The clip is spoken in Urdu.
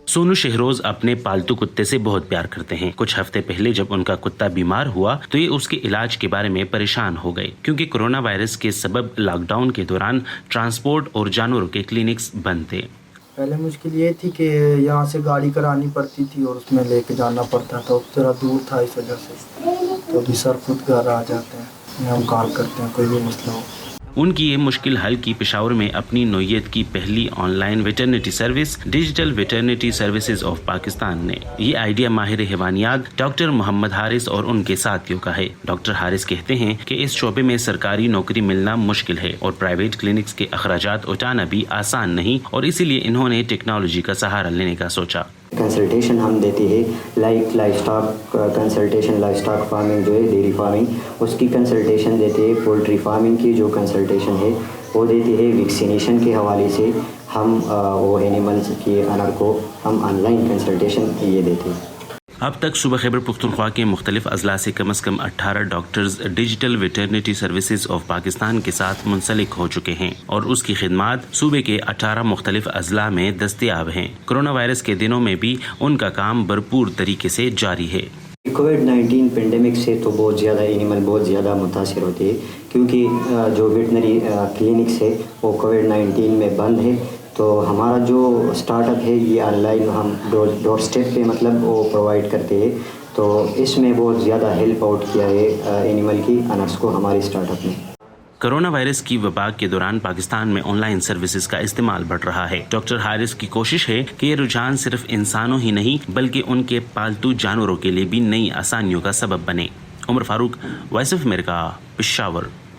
سونو شہروز اپنے پالتو کتے سے بہت پیار کرتے ہیں۔ کچھ ہفتے پہلے جب ان کا کتا بیمار ہوا تو یہ اس کے علاج کے بارے میں پریشان ہو گئے، کیونکہ کورونا وائرس کے سبب لاک ڈاؤن کے دوران ٹرانسپورٹ اور جانوروں کے کلینکس بند تھے۔ پہلے مشکل یہ تھی کہ یہاں سے گاڑی کرانی پڑتی تھی اور اس میں لے کے جانا پڑتا تھا، ذرا دور تھا اس وجہ سے۔ تو ابھی سر خود گھر آ جاتے ہیں، ہم کال کرتے ہیں کوئی بھی مسئلہ ہو۔ ان کی یہ مشکل حل کی پشاور میں اپنی نوعیت کی پہلی online veterinary service digital veterinary services of Pakistan نے۔ یہ آئیڈیا ماہر حیوانیات ڈاکٹر محمد حارث اور ان کے ساتھیوں کا ہے۔ ڈاکٹر حارث کہتے ہیں کہ اس شعبے میں سرکاری نوکری ملنا مشکل ہے اور پرائیویٹ کلینکس کے اخراجات اٹھانا بھی آسان نہیں، اور اسی لیے انہوں نے ٹیکنالوجی کا سہارا لینے کا سوچا۔ کنسلٹیشن ہم دیتے ہیں، life stock consultation, life stock farming جو ہے ڈیری فارمنگ، اس کی کنسلٹیشن دیتے ہیں۔ پولٹری فارمنگ کی جو کنسلٹیشن ہے وہ دیتے ہیں۔ ویکسینیشن کے حوالے سے ہم وہ اینیملز کے انر کو ہم آن لائن کنسلٹیشن یہ دیتے ہیں۔ اب تک صوبہ خیبر پختونخوا کے مختلف اضلاع سے کم از کم 18 doctors digital veterinary services of Pakistan کے ساتھ منسلک ہو چکے ہیں، اور اس کی خدمات صوبے کے 18 مختلف اضلاع میں دستیاب ہیں۔ کورونا وائرس کے دنوں میں بھی ان کا کام بھرپور طریقے سے جاری ہے۔ کووڈ-19 پینڈیمک سے تو بہت زیادہ اینیمل بہت زیادہ متاثر ہوتے ہیں، کیونکہ جو ویٹنری کلینکس ہے وہ کووڈ-19 میں بند ہے۔ تو ہمارا جو اسٹارٹ اپ ہے یہ آن لائن ہم ڈور اسٹیپ پہ مطلب وہ پرووائڈ کرتے ہیں، تو اس میں بہت زیادہ ہیلپ آؤٹ کیا ہے اینیمل کی انرس کو ہمارے اسٹارٹ اپ میں۔ کورونا وائرس کی وبا کے دوران پاکستان میں آن لائن سروسز کا استعمال بڑھ رہا ہے۔ ڈاکٹر حارث کی کوشش ہے کہ یہ رجحان صرف انسانوں ہی نہیں بلکہ ان کے پالتو جانوروں کے لیے بھی نئی آسانیوں کا سبب بنے۔ عمر فاروق، وائس آف امریکہ، پشاور۔